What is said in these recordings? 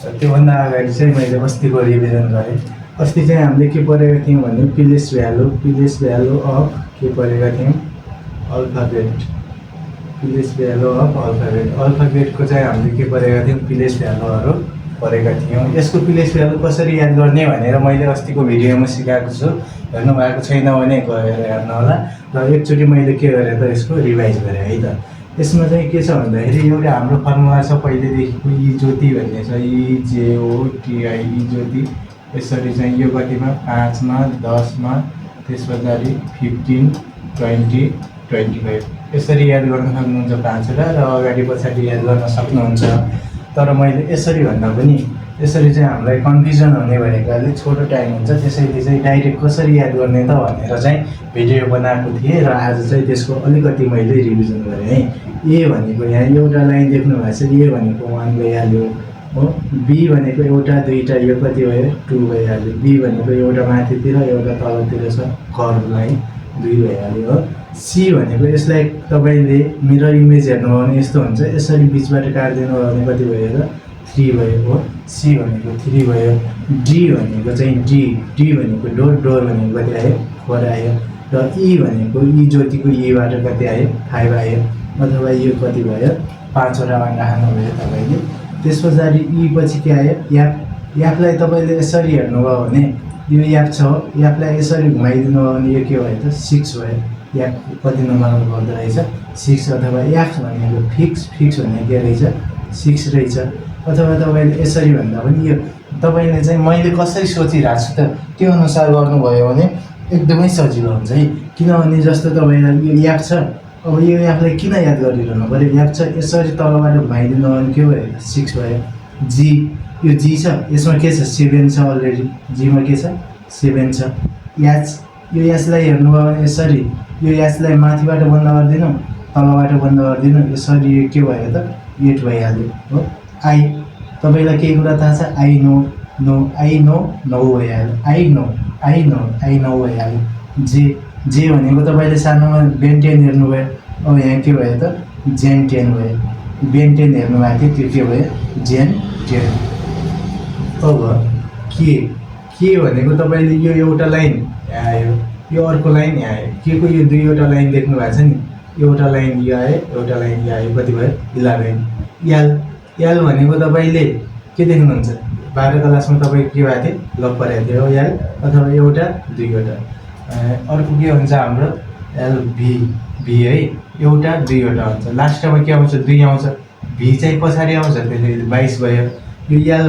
त्योभन्दा अगाडि चाहिँ मैले अस्तिको रिभिजन गरेँ। अस्ति चाहिँ हामीले के पढेका थियौँ भने पिलेस भ्यालु अफ के पढेका थियौँ, अल्फाबेट। पिलेस भ्यालु अफ अल्फाबेटको चाहिँ हामीले के पढेका थियौँ, पिलेस भ्यालुहरू पढेका थियौँ। यसको पिलेस भ्यालु कसरी याद गर्ने भनेर मैले अस्तिको भिडियोमा सिकाएको छु। हेर्नु भएको छैन भने गएर हेर्नु होला। र एकचोटि मैले के गरेँ त, यसको रिभाइज गरेँ है त। यसमा चाहिँ के छ भन्दाखेरि एउटा हाम्रो फर्मुला छ पहिलेदेखिको, ई ज्योति भन्ने छ, EJOTI, ई ज्योति। यसरी चाहिँ यो कतिमा 5 मा 10 मा, त्यस पछाडि 15 20 25 यसरी याद गर्न सक्नुहुन्छ 5 र अगाडि पछाडि याद गर्न सक्नुहुन्छ। तर मैले यसरी भन्दा पनि यसरी चाहिँ हामीलाई कन्फ्युजन हुने भएकाले छोटो टाइम हुन्छ, त्यसैले चाहिँ डाइरेक्ट कसरी याद गर्ने त भनेर चाहिँ भिडियो बनाएको थिएँ र आज चाहिँ त्यसको अलिकति मैले रिभिजन गरेँ है। ए भनेको यहाँ एउटा लाइन देख्नु भएको छ, ए भनेको 1 भइहाल्यो हो। बी भनेको एउटा दुईटा, यो कति भयो 2 भइहाल्यो। बी भनेको एउटा माथितिर एउटा तलतिर छ, कर्भ लाइन 2 भइहाल्यो हो। सी भनेको यसलाई तपाईँले मिरर इमेज हेर्नुभयो भने यस्तो हुन्छ, यसरी बिचबाट काटिदिनु भयो भने कति भयो त 3 भयो हो। सी भनेको 3 भयो। डी भनेको चाहिँ डी भनेको डोर भनेको कति आयो 4 आयो। र ई भनेको ई ज्योतिको ईबाट कति आयो 5 आयो, अथवा यो कति भयो 5 वटा राख्नुभयो तपाईँले। त्यस पछाडि ई पछि के आयो याफलाई तपाईँले यसरी हेर्नुभयो भने यो याफ छ, याफलाई यसरी घुमाइदिनु भयो भने यो के भयो त 6 भयो। याफ कति नम्बरमा पर्दो रहेछ 6, अथवा याफ भनेको फिक्स भनेको के रहेछ 6 रहेछ। अथवा तपाईँले यसरी भन्दा पनि यो तपाईँले चाहिँ मैले कसरी सोचिरहेको छु त त्यो अनुसार गर्नुभयो भने एकदमै सजिलो हुन्छ है। किनभने जस्तो तपाईँलाई यो याफ छ, अब यो याफलाई किन याद गरिरहनु पऱ्यो, याफ छ यसरी तलबाट घुमाइदिनु भने के भयो 6 भयो। जी यो जी छ, यसमा के छ 7 छ अलरेडी, जीमा के छ 7 छ। याच यो याचलाई हेर्नुभयो भने यसरी यो याचलाई माथिबाट बन्द गरिदिनु, तलबाट बन्द गरिदिनु, यसरी यो के भयो त 8 भइहाल्यो हो। आई तपाईँलाई केही कुरा थाहा छ, आई नो 9 भइहाल्यो। आई नो भइहाल्यो। जे भनेको तपाईँले सानोमा बेन 10 हेर्नुभयो, अब यहाँ के भयो त जेन 10 भयो। बेन 10 हेर्नुभएको थियो, त्यो के भयो जेन 10। अब के भनेको तपाईँले यो एउटा लाइन यहाँ आयो, यो अर्को लाइन यहाँ आयो, के को यो दुईवटा लाइन देख्नु भएको छ नि, एउटा लाइन यो आयो, एउटा लाइन यो आयो, कति भयो 11। याल भनेको तपाईँले के देख्नुहुन्छ 12 क्लासमा तपाईँ के भएको थियो लग परेको थियो याल, अथवा एउटा दुईवटा। अर्को के हुन्छ हाम्रो एलभी है, एउटा दुईवटा हुन्छ, लास्टमा के आउँछ 2 आउँछ, भी चाहिँ पछाडि आउँछ, त्यसले 22 भयो। यो याल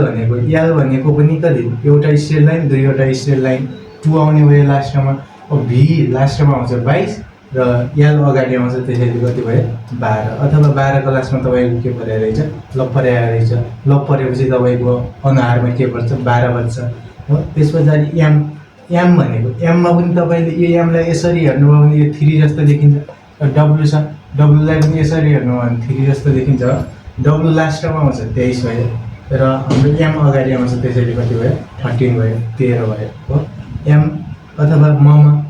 भनेको पनि कति एउटा स्ट्रेट लाइन दुईवटा स्ट्रेट लाइन 2 आउने भयो लास्टमा। अब भी लास्टमा आउँछ 22 र याल अगाडि आउँछ, त्यसैले कति भयो 12। अथवा 12 क्लासमा तपाईँको के परेको रहेछ लग परेको रहेछ, लग परेपछि तपाईँको अनुहारमा के पर्छ 12 बज्छ हो। त्यस पछाडि एम भनेको एममा पनि तपाईँले यो एमलाई यसरी हेर्नुभयो भने यो 3 जस्तो देखिन्छ। डब्लु छ, डब्लुलाई पनि यसरी हेर्नुभयो भने 3 जस्तो देखिन्छ। डब्लु लास्टमा आउँछ 23 भयो, र हाम्रो एम अगाडि आउँछ, त्यसैले कति भयो 13 भयो, 13 भयो हो। एम अथवा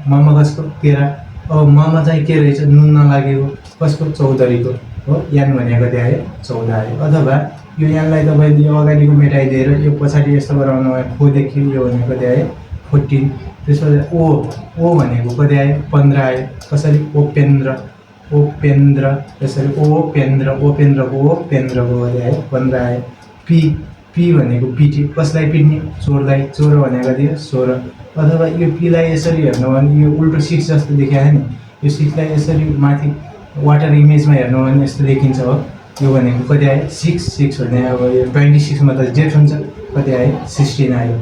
ममा कसको 13। अब ममा चाहिँ के रहेछ नुन नलागेको, कसको चौधरीको हो। यान भनेको कति आयो 14 आयो। अथवा यो यानलाई तपाईँले यो अगाडिको मेटाइदिएर यो पछाडि यस्तो गराउनु भयो 4 देखियो, यो भनेको कति आयो 14। त्यसपछि ओ भनेको कति आयो 15 आयो। कसरी ओपेन्द्र, त्यसरी ओपेन्द्रको कति आयो 15 आयो। पी भनेको पिटी, कसलाई पिट्ने चोरलाई, चोर भनेको कति हो 16। अथवा यो पीलाई यसरी हेर्नु भने यो उल्टो 6 जस्तो देखिएको नि, यो 6लाई यसरी माथि वाटर इमेजमा हेर्नु भने यस्तो देखिन्छ हो। यो भनेको कति आयो 6 भने अब यो 26 मा त जेठ हुन्छ, कति आयो 16 आयो।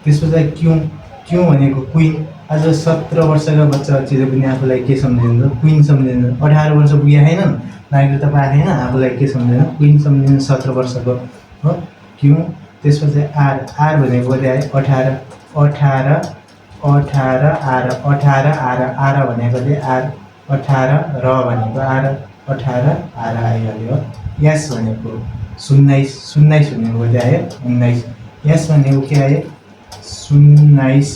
त्यसपछि क्यों भनेको क्विन। आज 17 वर्षका बच्चाहरूले पनि आफूलाई के सम्झिन्छ क्विन सम्झिन्छ। 18 वर्ष पुगे छैनन्, नागरिकता पाएको छैन, आफूलाई के सम्झिन्छ क्विन सम्झिन्छ 17 वर्षको हो। क्यों। त्यसपछि आर भनेको कति आयो 18 आर भनेको चाहिँ आर 18 र भनेको आर 18 आर आइहाल्यो। यस भनेको 19 भनेको कति आयो 19। यस भनेको के आयो 19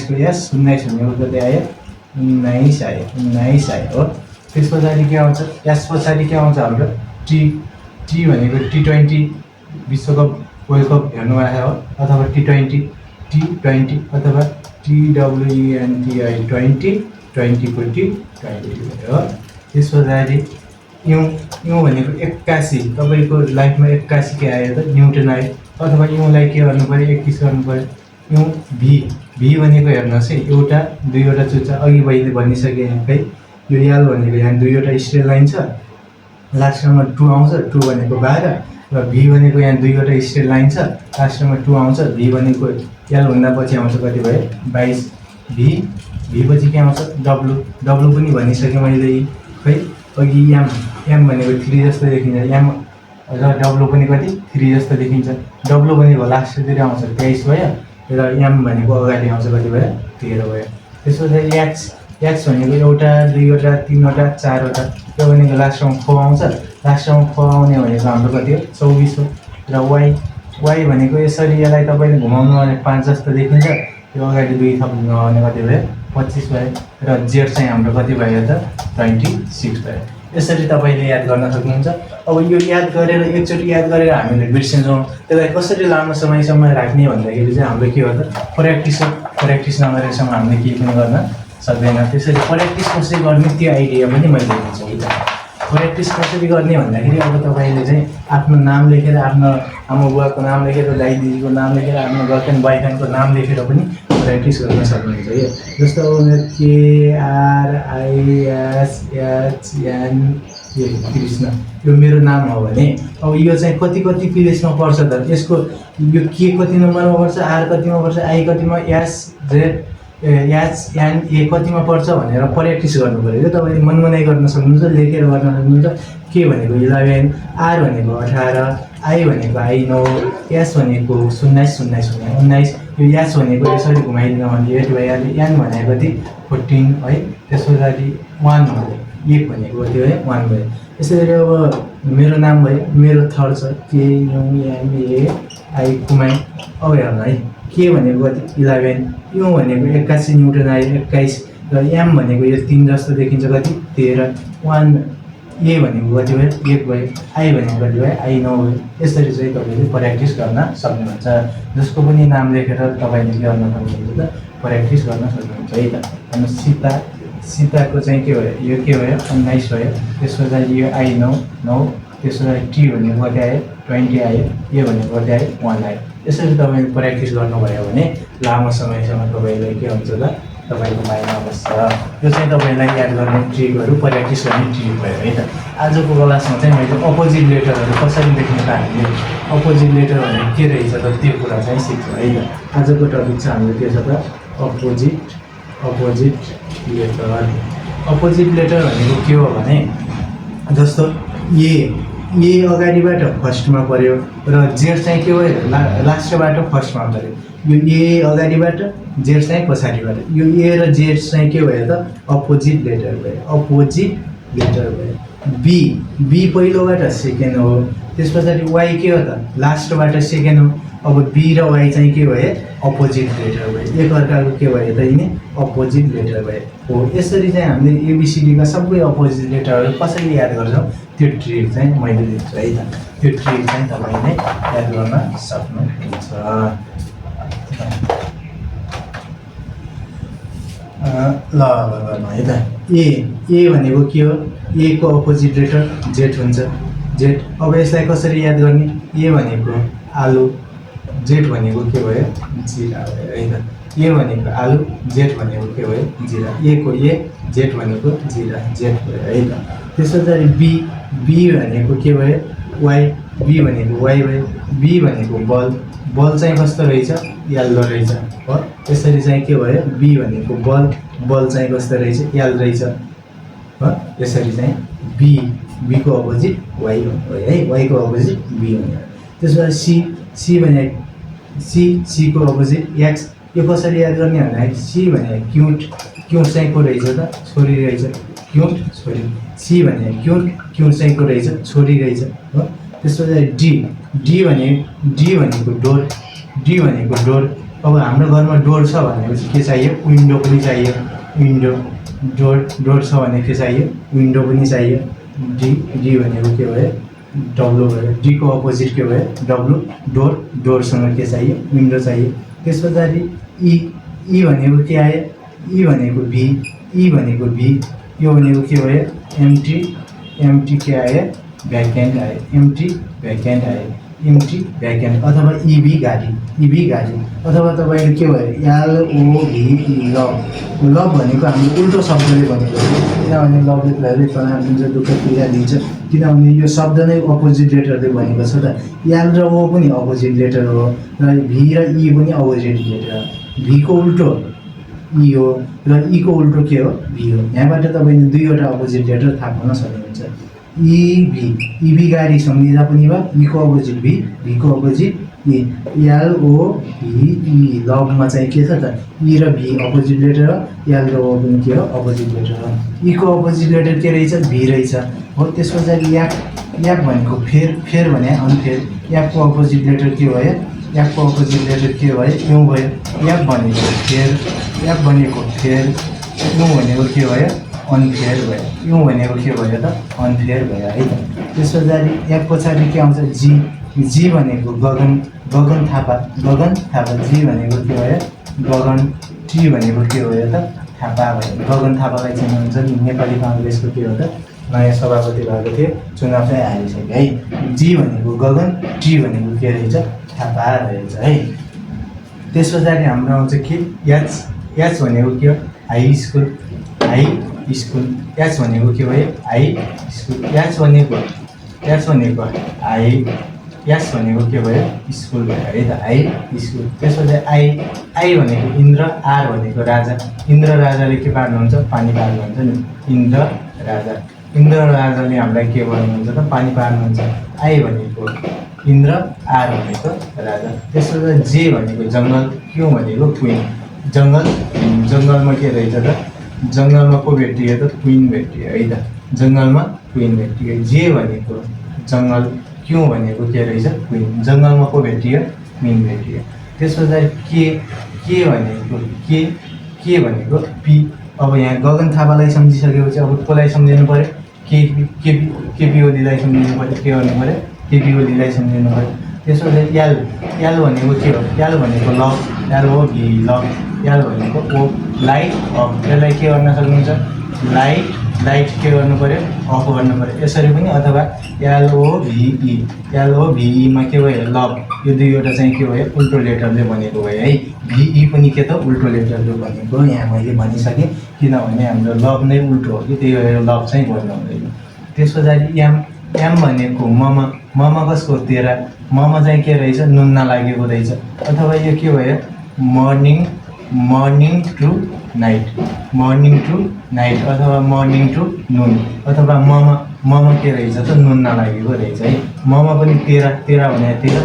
को यस 19 भनेको कति आयो 19 आयो हो। त्यस पछाडि के आउँछ, यस पछाडि के आउँछ हाम्रो टी भनेको T20 विश्वकप वर्ल्ड कप हेर्नु आयो हो अथवा T20 अथवा TWENTI 20 को T20 भयो हो। त्यस पछाडि इउँ भनेको 81 तपाईँको लाइफमा 81 के आयो त न्युटन आयो अथवा इउँलाई के गर्नु पऱ्यो 21 गर्नु पऱ्यो। इउँ भी भनेको हेर्नुहोस् है एउटा दुईवटा चुच्चा अघि मैले भनिसकेँ है। यो याल भनेको यहाँ दुईवटा स्ट्रेट लाइन छ लास्टमा 2 आउँछ 2 भनेको 12 र भी भनेको यहाँ दुईवटा स्ट्रेट लाइन छ लास्टमा 2 आउँछ भी भनेको याल भन्दा पछि आउँछ कति भयो 22 भी पछि के आउँछ डब्लु पनि भनिसकेँ मैले खै अघि एम भनेको 3 जस्तो देखिन्छ एम र डब्लु पनि कति 3 जस्तो देखिन्छ डब्लु भनेको लास्टतिर आउँछ 23 भयो र एम भनेको अगाडि आउँछ कति भयो 13 भयो। त्यसपछि एक्स भनेको एउटा दुईवटा तीनवटा चारवटा त्यो भनेको लास्टमा 4 आउँछ लास्टमा 4 आउने भनेको हाम्रो कति हो 24 हो। र वाइ भनेको यसरी यसलाई तपाईँले घुमाउनु भने 5 जस्तो देखिन्छ यो अगाडि 2 थप्नु भने कति भयो 25 भयो र जेड चाहिँ हाम्रो कति भयो त 26 भयो। यसरी तपाईँले याद गर्न सक्नुहुन्छ। अब यो याद गरेर एकचोटि याद गरेर हामीले बिर्सिन्छौँ त्यसलाई कसरी लामो समयसम्म राख्ने भन्दाखेरि चाहिँ हाम्रो के हो त प्र्याक्टिस नगरेसम्म हामीले केही पनि गर्न सक्दैन। त्यसरी प्र्याक्टिस कसरी गर्ने त्यो आइडिया पनि मैले दिन्छु है त। प्र्याक्टिस कसरी गर्ने भन्दाखेरि अब तपाईँले चाहिँ आफ्नो नाम लेखेर आफ्नो आमा बुवाको नाम लेखेर दाइ दिदीको नाम लेखेर आफ्नो गर्लफ्रेन्ड बोयफ्रेन्डको नाम लेखेर पनि प्र्याक्टिस गर्न सक्नुहुन्छ है। जस्तो अब KRISHN कृष्ण यो मेरो नाम हो भने अब यो चाहिँ कति प्लेसमा पर्छ त यसको यो के कति नम्बरमा पर्छ आर कतिमा पर्छ आई कतिमा एच कतिमा पर्छ भनेर प्र्याक्टिस गर्नु पऱ्यो। तपाईँले मनमनाइ गर्न सक्नुहुन्छ लेखेर गर्न सक्नुहुन्छ। के भनेको 11 आर भनेको 18 आई भनेको आई 9 एस भनेको 19 यो एस भनेको यसरी घुमाइदिनु भने 8 भइहाल्यो एन भनेको कति 14 है। त्यस पछाडि 1 हो 1 भनेको कति भयो 1 भयो। यसरी अब मेरो नाम भयो मेरो थर्ड छ KUMAI कुमाई। अब हेर्नु है के भनेको कति 11 यु भनेको 81 न्युटन आयो 21 र एम भनेको यो 3 जस्तो देखिन्छ कति 13 1 ए भनेको कति भयो 1 भयो आई भनेको कति भयो आई 9 भयो। यसरी चाहिँ तपाईँले प्र्याक्टिस गर्न सक्नुहुन्छ। जसको पनि नाम लेखेर तपाईँले के गर्न सक्नुहुन्छ त प्र्याक्टिस गर्न सक्नुहुन्छ है त। अनि सीताको चाहिँ के भयो यो के भयो 19 भयो। त्यस पछाडि यो आई 9 त्यस पछाडि टी भनेको कति आयो 20 आयो ए भनेको कति आयो 1 आयो। यसरी तपाईँले प्र्याक्टिस गर्नुभयो भने लामो समयसम्म तपाईँलाई के हुन्छ त तपाईँको माइन्डमा बस्छ। यो चाहिँ तपाईँलाई याद गर्ने ट्रिकहरू प्र्याक्टिस गर्ने ट्रिक भयो है त। आजको क्लासमा चाहिँ मैले अपोजिट लेटरहरू कसरी लेख्ने त हामीले अपोजिट लेटर भनेको के रहेछ त त्यो कुरा चाहिँ सिक्छौँ है त। आजको टपिक चाहिँ हाम्रो के छ त अपोजिट लेटर भनेको के हो भने जस्तो ए अगाडिबाट फर्स्टमा पऱ्यो र जेड चाहिँ के भयो लास्टबाट फर्स्टमा पऱ्यो। यो ए अगाडिबाट जेड चाहिँ पछाडिबाट यो ए र जेड चाहिँ के भयो त अपोजिट लेटर भयो। बी पहिलोबाट सेकेन्ड हो। त्यस पछाडि वाइ के हो त लास्टबाट सेकेन्ड हो। अब बी र वाइ चाहिँ के भयो अपोजिट लेटर भयो। एकअर्काको के भयो त यिनी अपोजिट लेटर भयो हो। यसरी चाहिँ हामीले एबिसिडीका सबै अपोजिट लेटरहरू कसरी याद गर्छौँ त्यो ट्रिक चाहिँ मैले दिन्छु है त। त्यो ट्रिक चाहिँ तपाईँले याद गर्न सक्नुहुन्छ। ल है त। ए भनेको के हो ए को अपोजिट लेटर जेड हुन्छ जेड। अब यसलाई कसरी याद गर्ने ए भनेको आलु जेड भनेको के भयो जिरा भयो है त। ए भनेको आलु जेड भनेको के भयो जिरा ए को ए जेड भनेको जिरा जेड भयो है त। त्यस पछाडि बी भनेको के भयो वाइ बी भनेको वाइ भयो। बी भनेको बल चाहिँ कस्तो रहेछ येल्लो रहेछ हो। यसरी चाहिँ के भयो बी भनेको बल चाहिँ कस्तो रहेछ येल्लो रहेछ हो। यसरी चाहिँ बी को अपोजिट वाइ हुनु है वाइ को अपोजिट बी हुनु। त्यसपछि सी भने सी को अपोजिट एक्स। यो कसरी याद गर्ने भन्दाखेरि सी भने क्युट चाहिँ को रहेछ त छोरी रहेछ क्युट छोरी। सी भने क्युट चाहिँ को रहेछ छोरी रहेछ हो। त्यस पछाडि डी भनेको डोर। अब हाम्रो घरमा डोर छ भनेपछि के चाहियो विन्डो पनि चाहियो डोर छ भने के चाहियो विन्डो पनि चाहियो। डी भनेको के भयो डब्लु भयो। डी को अपोजिट के भयो डब्लु, डोर, डोरसँग के चाहियो विन्डो चाहियो। त्यस पछाडि ई भनेको के आयो ई भनेको भी, ई भनेको भी, यो भनेको के भयो एम्प्टी, एम्प्टी के आयो भ्याकेन्ट आयो, एम्प्टी भ्याकेन्ट आयो, एम्प्टी भ्याकेन्ट अथवा इभी गाडी, इभी गाडी अथवा तपाईँले के भयो एलओभी लभ, लभ भनेको हाम्रो उल्टो शब्दले भनेको हो। किनभने लभले प्रेरित तनाव दिन्छ, दुःख पीडा दिन्छ, किनभने यो शब्द नै अपोजिट लेटरले भनेको छ त। एल र ओ पनि अपोजिट लेटर हो र भी र ई पनि अपोजिट लेटर हो। भी को उल्टो ई हो र ई को उल्टो के हो भी हो। यहाँबाट तपाईँले दुईवटा अपोजिट लेटर थाहा पाउन सक्नुहुन्छ। इभी, इभी गाडी सम्झिँदा पनि भयो, ई को अपोजिट भी, भी को अपोजिट ई, एलओभी लभमा चाहिँ के छ त ई र भी अपोजिट लेटर हो, एल र ओ पनि के हो अपोजिट लेटर हो। ई को अपोजिट लेटर के रहेछ भी रहेछ हो। त्यस पछाडि याक, याक भनेको फेर, फेर भने अनफेर, याकको अपोजिट लेटर के भयो याकको अपोजिट लेटर के भयो युँ भयो। याक भनेको फेर, याक भनेको फेर, युँ भनेको के भयो अनफेयर भयो, युँ भनेको के भयो त अनफेयर भयो है त। त्यस पछाडि याक पछाडि के आउँछ जी, जी भनेको गगन, गगन थापा, गगन थापा, जी भनेको के भयो गगन, टी भनेको के भयो त थापा भयो। गगन थापालाई चिन्नुहुन्छ नि, नेपाली काङ्ग्रेसको के हो त नयाँ सभापति भएको थियो, चुनाव चाहिँ हारिसक्यो है। जी भनेको गगन, टी भनेको के रहेछ थापा रहेछ है। त्यस पछाडि हाम्रो आउँछ के एच, एच भनेको के हो high school, high school, H भनेको के भयो हाई स्कुल, एच भनेको हाई, एच भनेको के भयो स्कुल भयो है त हाई स्कुल। त्यसपछि आई, आई भनेको इन्द्र, आर भनेको राजा, इन्द्र राजाले के पार्नुहुन्छ पानी पार्नुहुन्छ नि, इन्द्र राजा, इन्द्र राजाले हामीलाई के गर्नुहुन्छ त पानी पार्नुहुन्छ। आई भनेको इन्द्र, आर भनेको राजा। त्यसपछि जे भनेको जङ्गल, क्यु भनेको क्विन, जङ्गल, जङ्गलमा के रहेछ त जङ्गलमा को भेटियो त क्विन भेटियो है त, जङ्गलमा क्विन भेटियो। जे भनेको जङ्गल, क्यु भनेको के रहेछ क्विन, जङ्गलमा को भेटियो क्विन भेटियो। त्यस पछाडि के भनेको के भनेको पी। अब यहाँ गगन थापालाई सम्झिसकेपछि अब कसलाई सम्झिनु पऱ्यो केपी ओलीलाई सम्झिनु पऱ्यो, के गर्नु पऱ्यो केपी ओलीलाई सम्झिनु पऱ्यो। त्यस पछाडि एल, एल भनेको के हो एल भनेको लभ, एलओभी लभ, एल भनेको ओ लाइट अफ, यसलाई के गर्न सक्नुहुन्छ लाइट, लाइट के गर्नु पऱ्यो अफ गर्नु पऱ्यो यसरी पनि, अथवा एलओभिई, एलओभिईमा के भयो लभ, यो दुईवटा चाहिँ के भयो उल्टो लेटरले भनेको भयो है। भिई पनि के त उल्टो लेटरले भनेको यहाँ मैले भनिसकेँ, किनभने हाम्रो लभ नै उल्टो हो कि त्यही भएर लभ चाहिँ भन्नु हुँदैन। त्यस पछाडि एम, एम भनेको ममा, ममा कसको तेरा, ममा चाहिँ के रहेछ नुन नलागेको रहेछ, अथवा यो के भयो morning, morning to night, morning to night अथवा मर्निङ टु नुन, अथवा ममा, ममा के रहेछ त नुन नलागेको रहेछ है। ममा पनि तेरा, तेरा भनेको तेरा,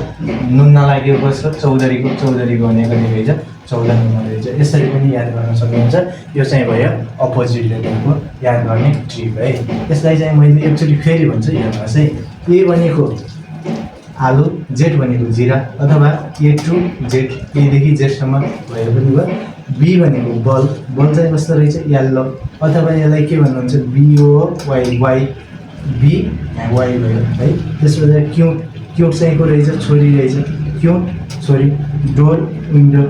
नुन नलागेको कसको चौधरीको, चौधरीको भनेको के रहेछ 14 नम्बर रहेछ। यसरी पनि याद गर्न सक्नुहुन्छ। यो चाहिँ भयो अपोजिट लेटरको याद गर्ने ट्रिक है। यसलाई चाहिँ मैले एकचोटि फेरि भन्छु हेर्नुहोस् है। ए भनेको आलु, जेड भनेको जिरा अथवा ए टु जेड, एदेखि जेडसम्म भए पनि भयो। बी भनेको बल, बल चाहिँ कस्तो रहेछ येल्लो, अथवा यसलाई के भन्नुहुन्छ बिओवाई, वाई, बी वाई भयो है। त्यसपछि क्यु, क्यु चाहिँ को रहेछ छोरी रहेछ, क्यु छोरी, डोर विन्डो,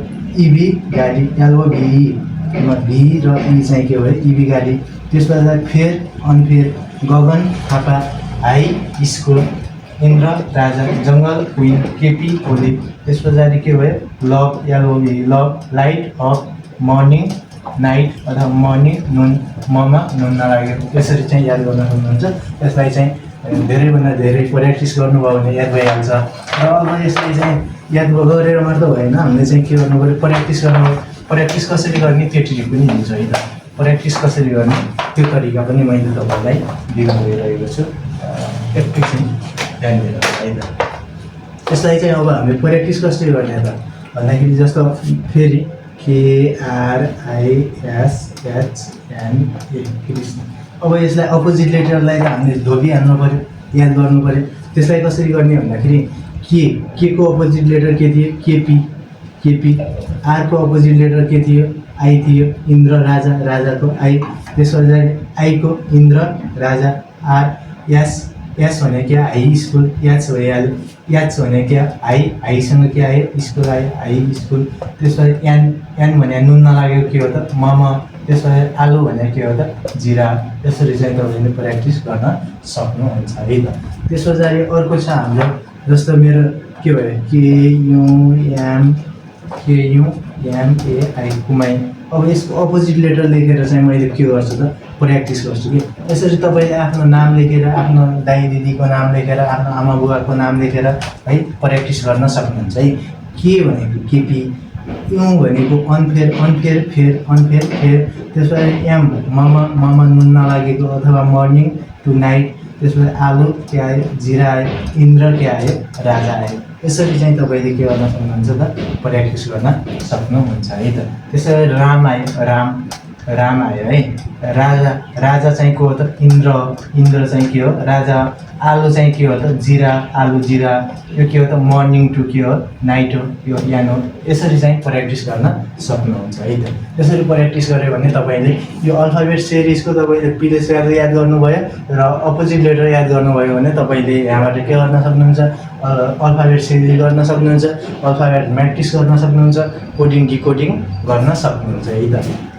इभी गाडी, एलओभी, भी र ई चाहिँ के भयो इभी गाडी। त्यस पछाडि फेर unfair, Gagan Thapa, high school, Indra Raja, jungle queen, KP Oli. त्यस पछाडि के भयो love, LOV love, light off, morning night अथवा मर्निङ नुन, ममा नुन नलागेको। यसरी चाहिँ याद गर्न सक्नुहुन्छ। यसलाई चाहिँ धेरैभन्दा धेरै प्र्याक्टिस गर्नुभयो भने याद भइहाल्छ। र अब यसलाई चाहिँ याद गरेर मात्र भएन, हामीले चाहिँ के गर्नु पऱ्यो प्र्याक्टिस गर्नु। प्र्याक्टिस कसरी गर्ने त्यो ट्रिक पनि हुन्छ है त। प्र्याक्टिस कसरी गर्ने त्यो तरिका पनि मैले तपाईँलाई दिन गइरहेको छु, एकैछिन ध्यान दिएर है त। यसलाई चाहिँ अब हामीले प्र्याक्टिस कसरी गर्ने त भन्दाखेरि जस्तो फेरि KRISHNA कृष्ण। अब यसलाई अपोजिट लेटरलाई त हामीले धोबिहाल्नु पऱ्यो, याद गर्नु पऱ्यो। त्यसलाई कसरी गर्ने भन्दाखेरि के को अपोजिट लेटर के थियो केपी, केपी। आर को अपोजिट लेटर के थियो आई थियो, इन्द्र राजा, राजाको आई। त्यस पछाडि आई को इन्द्र राजा, आर, एस एच भने के हाई स्कुल एच भइहाल्यो एच भने के हाईसँग के आयो स्कुल आयो हाई स्कुल। त्यसपछि एन भने नुन नलागेको के हो त मम। त्यसपछि आलु भने के हो त जिरा। यसरी चाहिँ तपाईँले प्र्याक्टिस गर्न सक्नुहुन्छ है त। त्यस पछाडि अर्को छ हाम्रो जस्तो मेरो के भयो KUMAI कुमाई। अब यसको अपोजिट लेटर लेखेर चाहिँ मैले के गर्छु त प्र्याक्टिस गर्छु कि यसरी तपाईँले आफ्नो नाम लेखेर आफ्नो दाइ दिदीको नाम लेखेर आफ्नो आमा बुवाको नाम लेखेर है प्र्याक्टिस गर्न सक्नुहुन्छ है। के भनेको केपी, यु भनेको अनफेयर फेयर। त्यसपछि एम ममा नुन नलागेको अथवा मर्निङ टु नाइट। त्यसपछि आलु के आयो जिरा आयो इन्द्र के आयो राजा आयो। यसरी चाहिँ तपाईँले के गर्न सक्नुहुन्छ त प्र्याक्टिस गर्न सक्नुहुन्छ है त। त्यसरी राम आयो राम आयो है। राजा चाहिँ को हो त इन्द्र चाहिँ के हो राजा। आलु चाहिँ के हो त आलु जिरा। यो के हो त मर्निङ टु के हो नाइट हो यो बिहान हो। यसरी चाहिँ प्र्याक्टिस गर्न सक्नुहुन्छ है त। यसरी प्र्याक्टिस गऱ्यो भने तपाईँले यो अल्फाबेट सिरिजको तपाईँले प्लेस भ्यालु याद गर्नुभयो र अपोजिट लेटर याद गर्नुभयो भने तपाईँले यहाँबाट के गर्न सक्नुहुन्छ अल्फाबेट सिरिज गर्न सक्नुहुन्छ अल्फाबेट म्याट्रिक्स गर्न सक्नुहुन्छ कोडिङ डिकोडिङ गर्न सक्नुहुन्छ है त।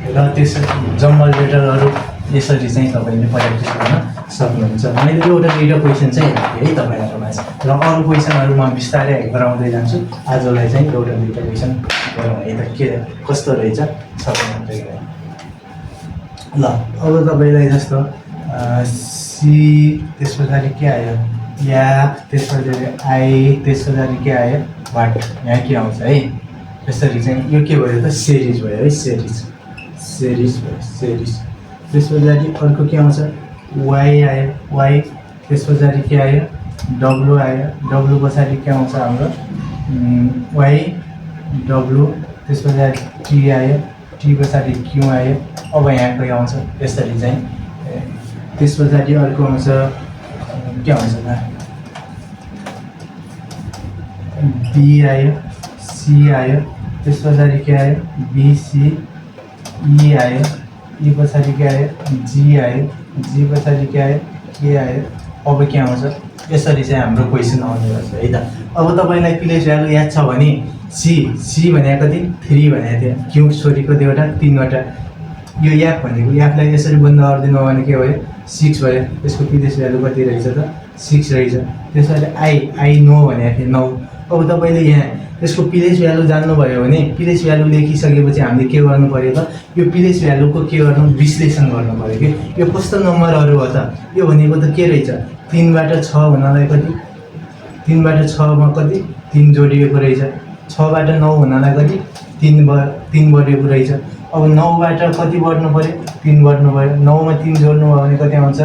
र त्यसरी जम्बल लेटरहरू यसरी चाहिँ तपाईँले प्र्याक्टिस गर्न सक्नुहुन्छ। मैले एउटा दुईवटा क्वेसन चाहिँ हेरेँ है तपाईँहरूमा र अरू क्वेसनहरू म बिस्तारै गराउँदै जान्छु। आजलाई चाहिँ एउटा दुईवटा क्वेसन गरौँ है त के कस्तो रहेछ सक्नुहुन्छ। ल अब तपाईँलाई जस्तो सी त्यस पछाडि के आयो या त्यस पछाडि आई त्यस पछाडि के आयो वाट यहाँ के आउँछ है। यसरी चाहिँ यो के भयो त सिरिज भयो है सिरिज भयो। त्यस पछाडि अर्को के आउँछ वाइ आयो वाइ। त्यस पछाडि के आयो डब्लु आयो डब्लु पछाडि के आउँछ हाम्रो वाइ डब्लु। त्यस पछाडि टी आयो टी पछाडि क्यु आयो। अब यहाँ के आउँछ यसरी चाहिँ। त्यस पछाडि अर्को आउँछ के आउँछ त बी आयो सी आयो। त्यस पछाडि के आयो बिसी ई आयो ई पछाडि के आयो जी आयो जी पछाडि के आयो के आयो। अब के आउँछ यसरी चाहिँ हाम्रो क्वेसन आउने गर्छ है त। अब तपाईँलाई प्लेस भ्यालु याद छ भने सी भनेको कति 3 भनेको थियो क्यु छोरी कतिवटा 3वटा। यो याप भनेको यापलाई यसरी बन्द गरिदिनु भने के भयो 6 भयो। यसको प्लेस भ्यालु कति रहेछ त 6 रहेछ। त्यसरी आई नो भनेको थियो 9। अब तपाईँले यहाँ यसको प्लेस भ्यालु जान्नुभयो भने प्लेस भ्यालु लेखिसकेपछि हामीले के गर्नु पर्यो त यो प्लेस भ्यालुको के गर्नु विश्लेषण गर्नु पर्यो कि यो कस्तो नम्बरहरू हो त। यो भनेको त के रहेछ 3 बाट 6 हुनलाई कति 3 बाट 6 मा कति 3 जोडिएको रहेछ। 6 बाट 9 हुनलाई कति 3 बढेको रहेछ। अब 9 बाट कति बढ्नु पर्यो 3 बढ्नु पर्यो। 9 मा 3 जोड्नु भयो भने कति आउँछ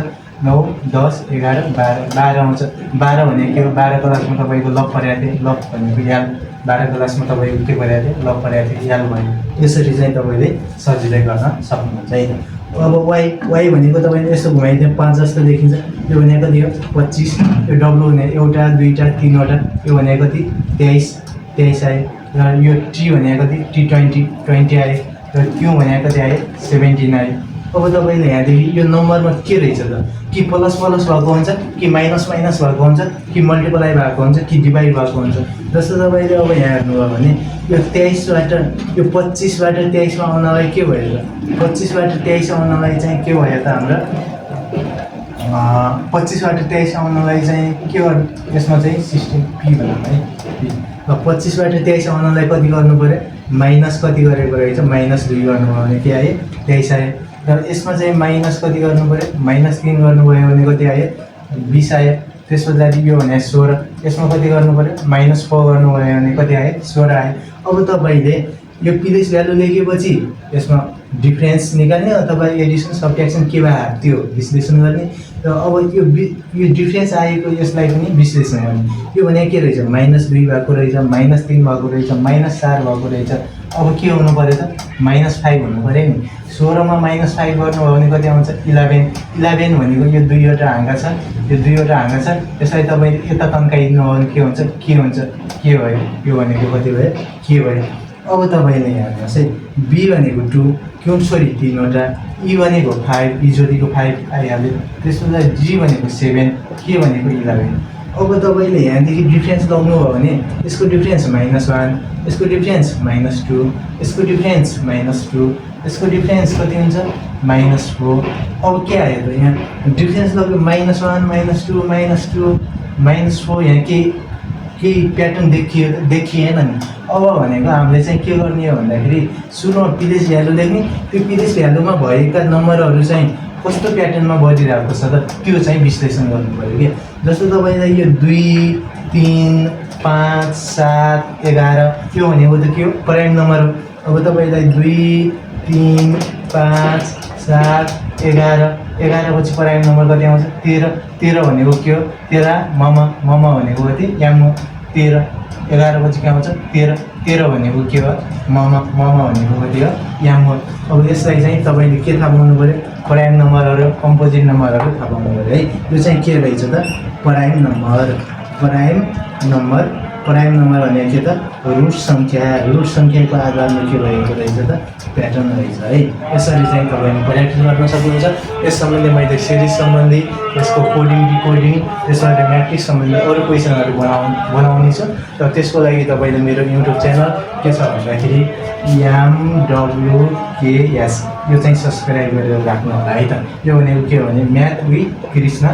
9 10 11 12 आउँछ। 12 भनेको के हो 12 क्लासमा तपाईँको लप परेको थियो लप भनेको याल 12 क्लासमा तपाईँको के परेको थियो लप परेको थियो याल भयो। यसरी चाहिँ तपाईँले सजिलै गर्न सक्नुहुन्छ है त। अब वाइ भनेको तपाईँले यस्तो घुमाइदियो 5 जस्तो देखिन्छ। यो भनेको कति हो 25। यो डब्लु भने एउटा दुईवटा 3वटा यो भनेको कति 23 आयो। र यो टी भनेको कति T20 आयो। र क्यु भनेको कति आयो 17 आयो। अब तपाईँले यहाँदेखि यो नम्बरमा के रहेछ त कि प्लस भएको हुन्छ कि माइनस भएको हुन्छ कि मल्टिप्लाई भएको हुन्छ कि डिभाइड भएको हुन्छ। जस्तो तपाईँले अब यहाँ हेर्नुभयो भने यो 23 बाट यो 25 बाट 23 मा आउनलाई के भयो त 25 बाट 23 आउनलाई चाहिँ के भयो त हाम्रो 25 बाट 23 आउनलाई चाहिँ के गर्नु यसमा चाहिँ 16p भनौँ है। र 25 बाट 23 आउनलाई कति गर्नु पर्यो माइनस कति गरेको रहेछ -2 गर्नुभयो भने के आयो 23 आयो। र यसमा चाहिँ माइनस कति गर्नु पर्यो -3 गर्नुभयो भने कति आयो 20 आयो। त्यस पछाडि यो भने 16 यसमा कति गर्नु पर्यो -4 गर्नुभयो भने कति आयो 16 आयो। अब तपाईँले यो प्लेस भ्यालु लेखेपछि यसमा डिफरेन्स निकाल्ने अथवा एडिसन सब्ट्र्याक्सन के भए त्यो विश्लेषण गर्ने। र अब यो डिफरेन्स आएको यसलाई पनि विश्लेषण गर्ने। यो भने के रहेछ -2 भएको रहेछ -3 भएको रहेछ -4 भएको रहेछ। अब के हुनु पर्यो त -5 हुनु पर्यो नि। 16 मा -5 गर्नुभयो भने कति आउँछ 11 भनेको यो 2वटा हाँगा छ यो 2वटा हाँगा छ। यसलाई तपाईँले यता तन्काइदिनु हो भने के हुन्छ के भयो यो भनेको कति भयो के भयो। अब तपाईँले हेर्नुहोस् है बी भनेको 2 क्यू सरी 3वटा ई भनेको 5 ई जोडीको 5 आइहाल्यो त्यसपछि जी भनेको 7 के भनेको 11 अब तपाईँले यहाँदेखि डिफ्रेन्स लगाउनुभयो भने यसको डिफ्रेन्स -1 यसको डिफ्रेन्स -2 यसको डिफ्रेन्स -2 यसको डिफ्रेन्स कति हुन्छ -4 अब के आयो त यहाँ डिफ्रेन्स लग्यो -1 -2 -4 यहाँ केही प्याटर्न देखिएन नि अब भनेको हामीले चाहिँ के गर्ने हो भन्दाखेरि सुरुमा पिलेज भ्यालु लेख्ने त्यो पिलेज भ्यालुमा भएका नम्बरहरू चाहिँ कस्तो प्याटर्नमा बढिरहेको छ त त्यो चाहिँ विश्लेषण गर्नु पऱ्यो कि जस्तो तपाईँलाई यो 2 3 5 7 11 त्यो भनेको त के हो प्राइम नम्बर हो अब तपाईँलाई 2 3 5 7 11 पछि प्राइम नम्बर कति आउँछ 13 भनेको के हो 13 ममा भनेको कति याम 13 11 पछि के आउँछ 13 भनेको के हो ममा भनेको कति हो याम अब यसलाई चाहिँ तपाईँले के थाहा पाउनु पऱ्यो प्राइम नम्बरहरू कम्पोजिट नम्बरहरू थाहा पाउनु पऱ्यो है यो चाहिँ के रहेछ त प्राइम नम्बर भनेको के त रुट सङ्ख्याको आधारमा के भएको रहेछ त प्याटर्न रहेछ है यसरी चाहिँ तपाईँले प्र्याक्टिस गर्न सक्नुहुन्छ यस सम्बन्धी मैले सिरिज सम्बन्धी यसको कोडिङ डिकोडिङ त्यसबाट म्याट्रिक्स सम्बन्धी अरू क्वेसनहरू बनाउने छु र त्यसको लागि तपाईँले मेरो युट्युब च्यानल के छ भन्दाखेरि MWKS यो चाहिँ सब्सक्राइब गरेर राख्नु होला है त यो भनेको के हो भने म्याथ विथ कृष्ण